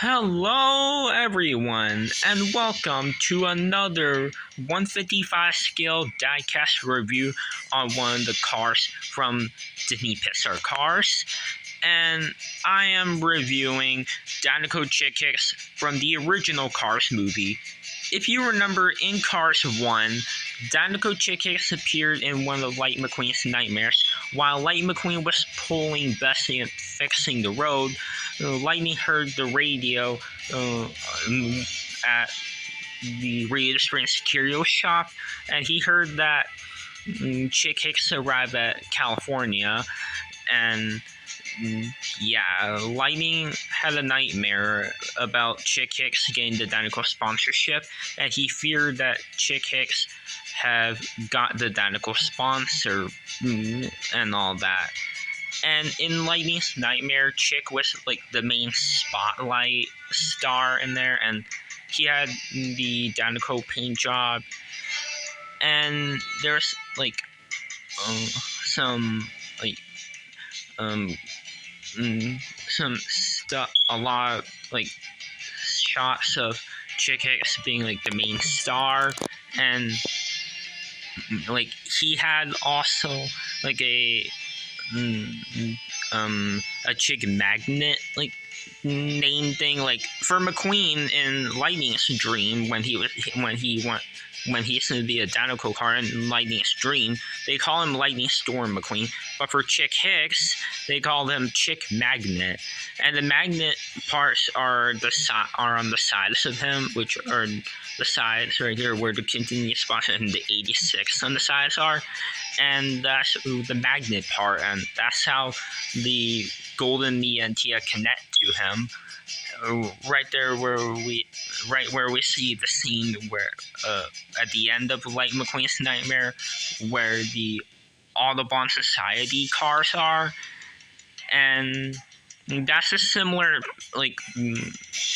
Hello everyone and welcome to another 155 scale diecast review on one of the cars from Disney Pixar Cars, and I am reviewing Dinoco Chick Hicks from the original Cars movie. If you remember, in Cars 1, Dinoco Chick Hicks appeared in one of Lightning McQueen's nightmares. While Lightning McQueen was pulling Bessie and fixing the road, Lightning heard the radio at the Radio Springs Curio shop, and he heard that Chick Hicks arrived at California, and Lightning had a nightmare about Chick Hicks getting the Dinoco sponsorship, and he feared that Chick Hicks have got the Dinoco sponsor and all that. And in Lightning's nightmare, Chick was like the main spotlight star in there, and he had the Dinoco paint job, and there's like some stuff, a lot of like shots of Chick Hicks being like the main star, and like he had also like a chick magnet like name thing, like for McQueen in Lightning's dream when he's going to be a Dinoco car in Lightning's dream, they call him Lightning Storm McQueen, but for Chick Hicks they call him Chick Magnet, and the magnet parts are on the sides of him, which are the sides right here where the continuous spots and the 86 on the sides are, and that's the magnet part, and that's how the Golden Me and Tia connect to him. Right where we see the scene where at the end of Light McQueen's nightmare, where the Audubon Society cars are, and that's a similar like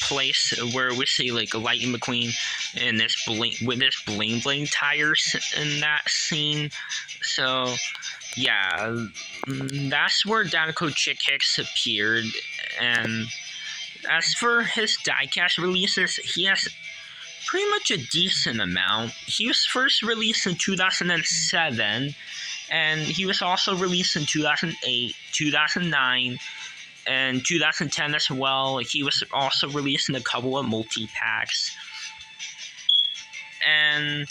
place where we see like Lightning McQueen in this with his bling bling tires in that scene. So yeah, that's where Dinoco Chick Hicks appeared. And as for his diecast releases, he has pretty much a decent amount. He was first released in 2007, and he was also released in 2008, 2009, and 2010 as well. He was also released in a couple of multi-packs. And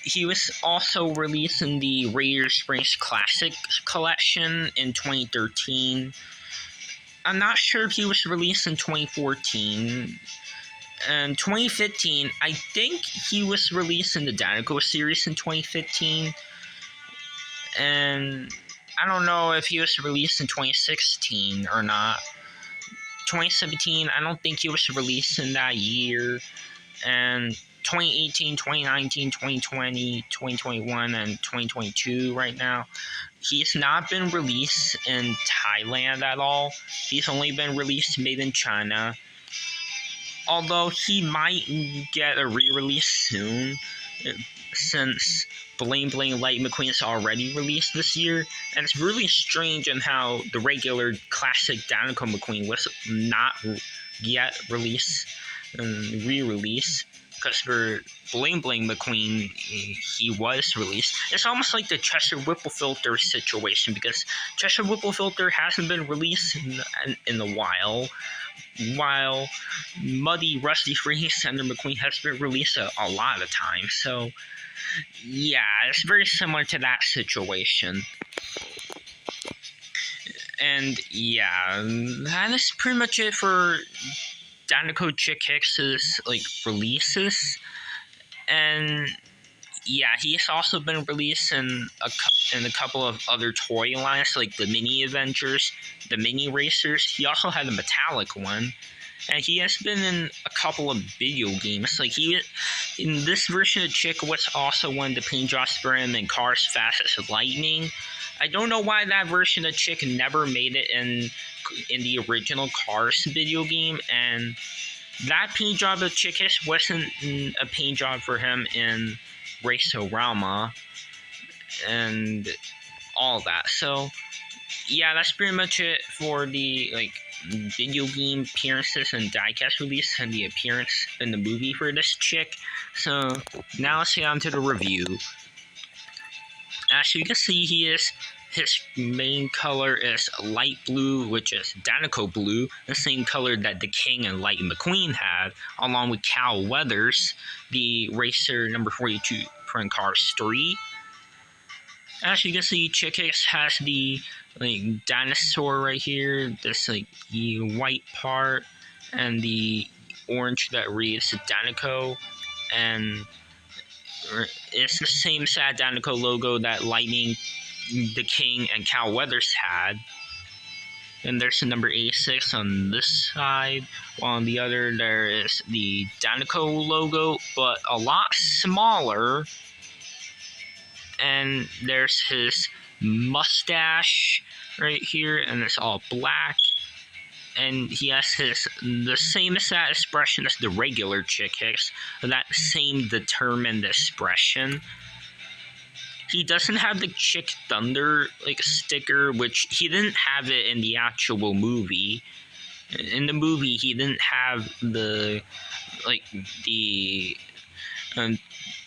he was also released in the Radio Springs Classic collection in 2013. I'm not sure if he was released in 2014. And 2015, I think he was released in the Dinoco series in 2015. And I don't know if he was released in 2016 or not. 2017, I don't think he was released in that year. And 2018, 2019, 2020, 2021, and 2022 right now, he's not been released in Thailand at all. He's only been released made in China. Although he might get a re-release soon, since Bling Bling Light McQueen is already released this year, and it's really strange in how the regular classic Dinoco McQueen was not yet released and re-released, because for Bling Bling McQueen he was released. It's almost like the Cheshire Whipple Filter situation, because Cheshire Whipple Filter hasn't been released in a while Muddy Rusty Freaking Center McQueen has been released a lot of times. So yeah, it's very similar to that situation. And yeah, that is pretty much it for Dinoco Chick Hicks' like releases. And yeah, he's also been released in a couple of other toy lines, like the Mini Avengers, the Mini Racers. He also had a metallic one, and he has been in a couple of video games. Like in this version of Chick was also one of the paint jobs for him in Cars Fast as Lightning. I don't know why that version of Chick never made it in the original Cars video game, and that paint job of Chick Hicks wasn't a paint job for him in Race-O-Rama and all that. So yeah, that's pretty much it for the like video game appearances and diecast release and the appearance in the movie for this chick. So now let's get on to the review. As you can see, his main color is light blue, which is Dinoco blue, the same color that the King and Lightning McQueen had, along with Cal Weathers, the racer number 42 from Cars 3. As you can see, Chick Hicks has the dinosaur right here, this the white part, and the orange that reads Dinoco, and it's the same sad Dinoco logo that Lightning, the King, and Cal Weathers had. And there's the number 86 on this side, while on the other there is the Dinoco logo, but a lot smaller. And there's his mustache right here, and it's all black. And he has the same exact expression as the regular Chick Hicks, that same determined expression. He doesn't have the Chick Thunder sticker, which he didn't have it in the actual movie. In the movie, he didn't have the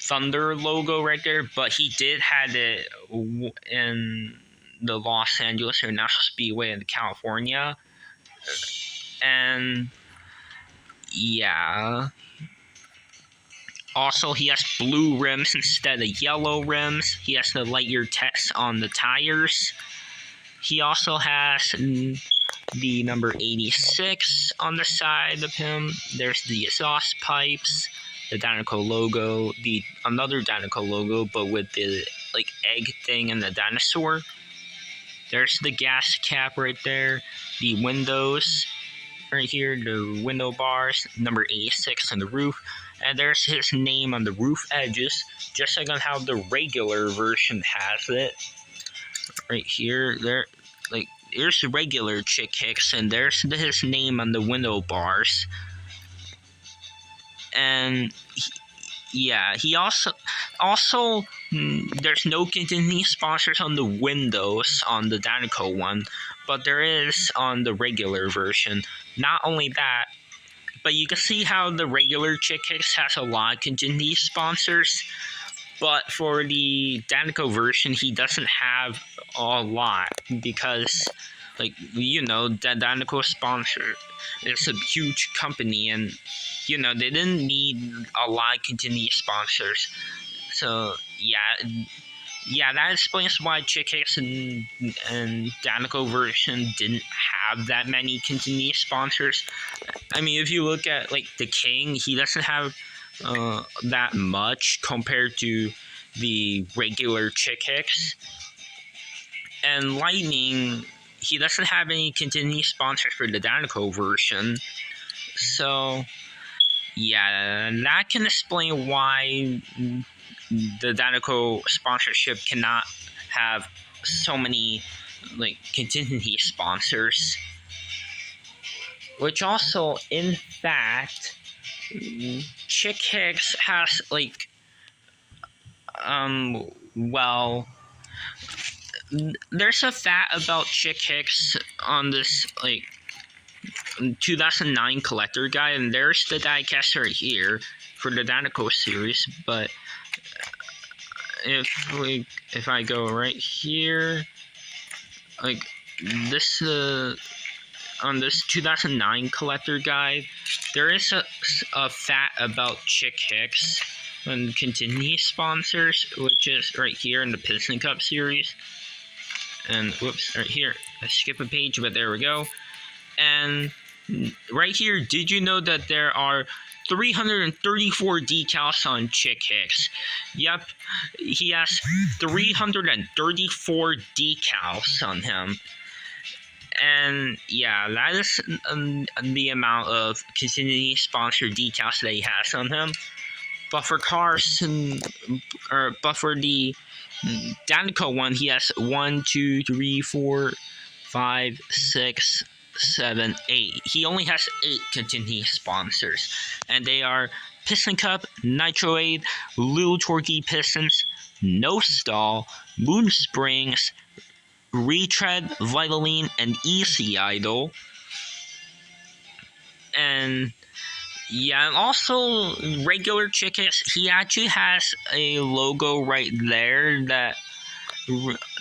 Thunder logo right there, but he did have it in the Los Angeles International Speedway in California. And yeah. Also, he has blue rims instead of yellow rims. He has the Lightyear text on the tires. He also has the number 86 on the side of him. There's the exhaust pipes, the Dinoco logo, another Dinoco logo, but with the egg thing and the dinosaur. There's the gas cap right there, the windows right here, the window bars, number 86 on the roof. And there's his name on the roof edges, just like on how the regular version has it. Right here, here's the regular Chick Hicks, and there's his name on the window bars. And he also there's no continuing sponsors on the windows on the Dinoco one, but there is on the regular version. Not only that, but you can see how the regular Chick Hicks has a lot of continuity sponsors, but for the Dinoco version, he doesn't have a lot because, the Dinoco sponsor is a huge company, and they didn't need a lot of continuity sponsors. So that explains why Chick Hicks and Dinoco version didn't have that many continuity sponsors. I mean, if you look at the King, he doesn't have that much compared to the regular Chick Hicks. And Lightning, he doesn't have any continuity sponsors for the Dinoco version. So that can explain why the Dinoco sponsorship cannot have so many continuity sponsors. Which also, in fact, Chick Hicks has there's a fact about Chick Hicks on this 2009 collector guide, and there's the diecast right here for the Dinoco series. But if I go right here, this on this 2009 collector guide, there is a fact about Chick Hicks and continuity sponsors, which is right here in the Piston Cup series. And whoops, right here, I skipped a page, but there we go. And right here, did you know that there are 334 decals on Chick Hicks? Yep, he has 334 decals on him. And that is the amount of continuity sponsor decals that he has on him. But for but for the Dinoco one, he has 1, 2, 3, 4, 5, 6, 7, 8. He only has 8 continuity sponsors, and they are Piston Cup, Nitroade, Little Torquey Pistons, No Stall, Moon Springs, Retread, Vitaline, and Easy Idol. And yeah, and also regular Chick Hicks, he actually has a logo right there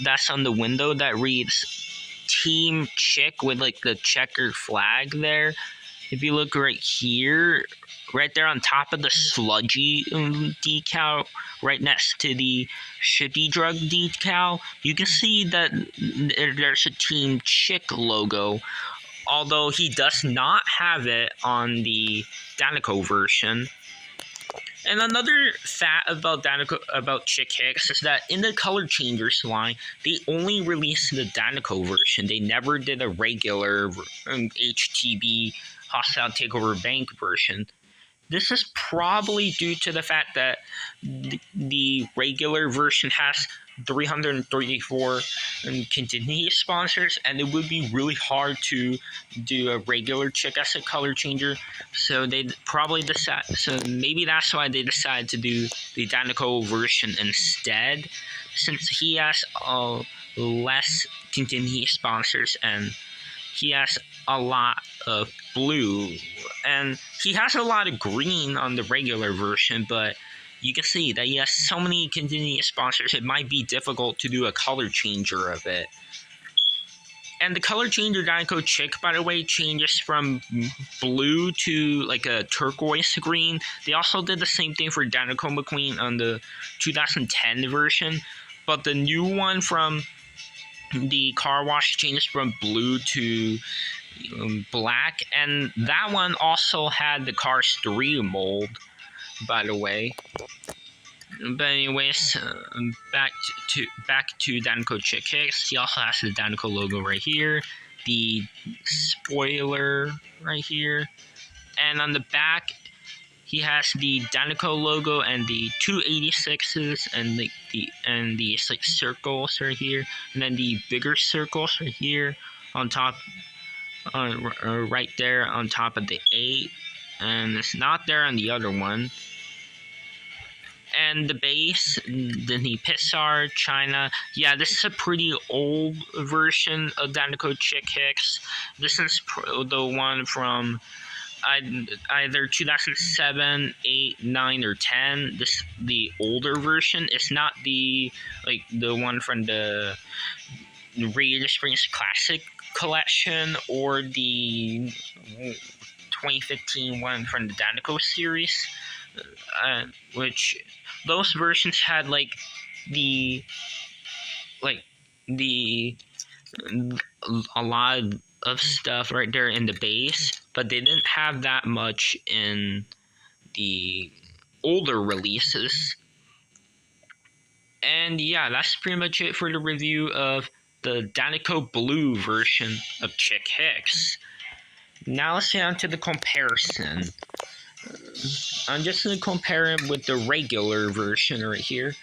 that's on the window that reads Team Chick with like the checkered flag there. If you look right here, right there on top of the sludgy decal, right next to the shitty drug decal, you can see that there's a Team Chick logo, although he does not have it on the Dinoco version. And another fact about Chick Hicks is that in the Color Changers line, they only released the Dinoco version. They never did a regular HTB Hostile Takeover Bank version. This is probably due to the fact that the regular version has 334 contingency sponsors, and it would be really hard to do a regular Chick as a color changer. So they probably decide. So maybe that's why they decided to do the Dinoco version instead, since he has less contingency sponsors and he has a lot of blue, and he has a lot of green on the regular version, but you can see that he has so many contingency sponsors, it might be difficult to do a color changer of it. And the color changer Dinoco Chick, by the way, changes from blue to like a turquoise green. They also did the same thing for Dinoco McQueen on the 2010 version, but the new one from the car wash changes from blue to black, and that one also had the Cars 3 mold, by the way. But anyways, back to Dinoco Chick Hicks. He also has the Dinoco logo right here, the spoiler right here, and on the back he has the Dinoco logo and the 286s and the like circles right here, and then the bigger circles right here on top, right there on top of the 8, and it's not there on the other one. And the base, then the Pixar China. Yeah, this is a pretty old version of Dinoco Chick Hicks. This is the one from either 2007, 8, 9, or 10. This the older version. It's not the one from the Radiator Springs Classic Collection or the 2015 one from the Dinoco series, which those versions had a lot of stuff right there in the base, but they didn't have that much in the older releases. And yeah, that's pretty much it for the review of the Dinoco Blue version of Chick Hicks. Now let's get on to the comparison. I'm just going to compare it with the regular version right here.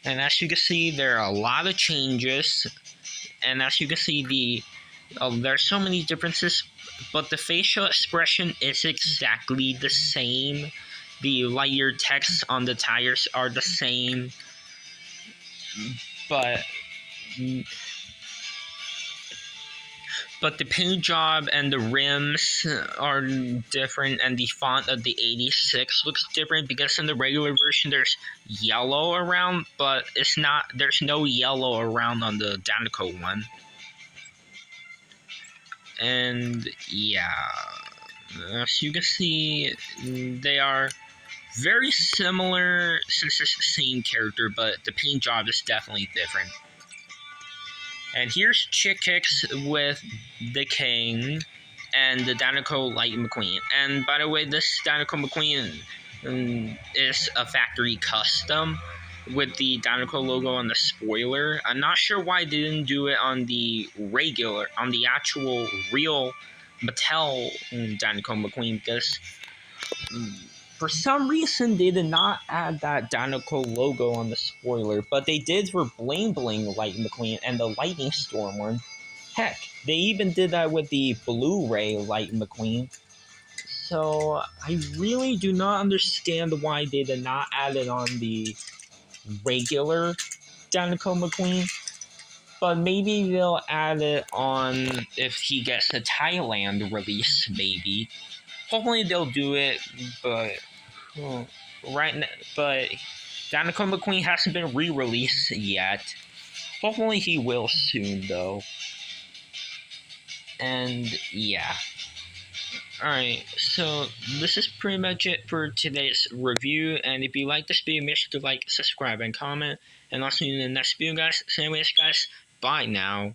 And as you can see, there are a lot of changes. And as you can see, there's so many differences, but the facial expression is exactly the same. The lighter text on the tires are the same, but the paint job and the rims are different, and the font of the 86 looks different because in the regular version there's yellow around, but there's no yellow around on the Dinoco one. And yeah, as you can see, they are very similar since it's the same character, but the paint job is definitely different. And here's Chick Hicks with the King and the Dinoco Light McQueen. And by the way, this Dinoco McQueen is a factory custom with the Dinoco logo on the spoiler. I'm not sure why they didn't do it on the actual real Mattel Dinoco McQueen, because for some reason they did not add that Dinoco logo on the spoiler, but they did for Bling Bling Light McQueen and the Lightning Storm one. Heck, they even did that with the Blu-ray Light McQueen. So I really do not understand why they did not add it on the regular Dinoco McQueen, but maybe they'll add it on if he gets a Thailand release, maybe. hopefully they'll do it, but well, right now, but Dinoco McQueen hasn't been re-released yet. Hopefully he will soon though. And yeah. Alright, so this is pretty much it for today's review, and if you like this video, make sure to like, subscribe, and comment, and I'll see you in the next video, guys. So anyways, guys, bye now.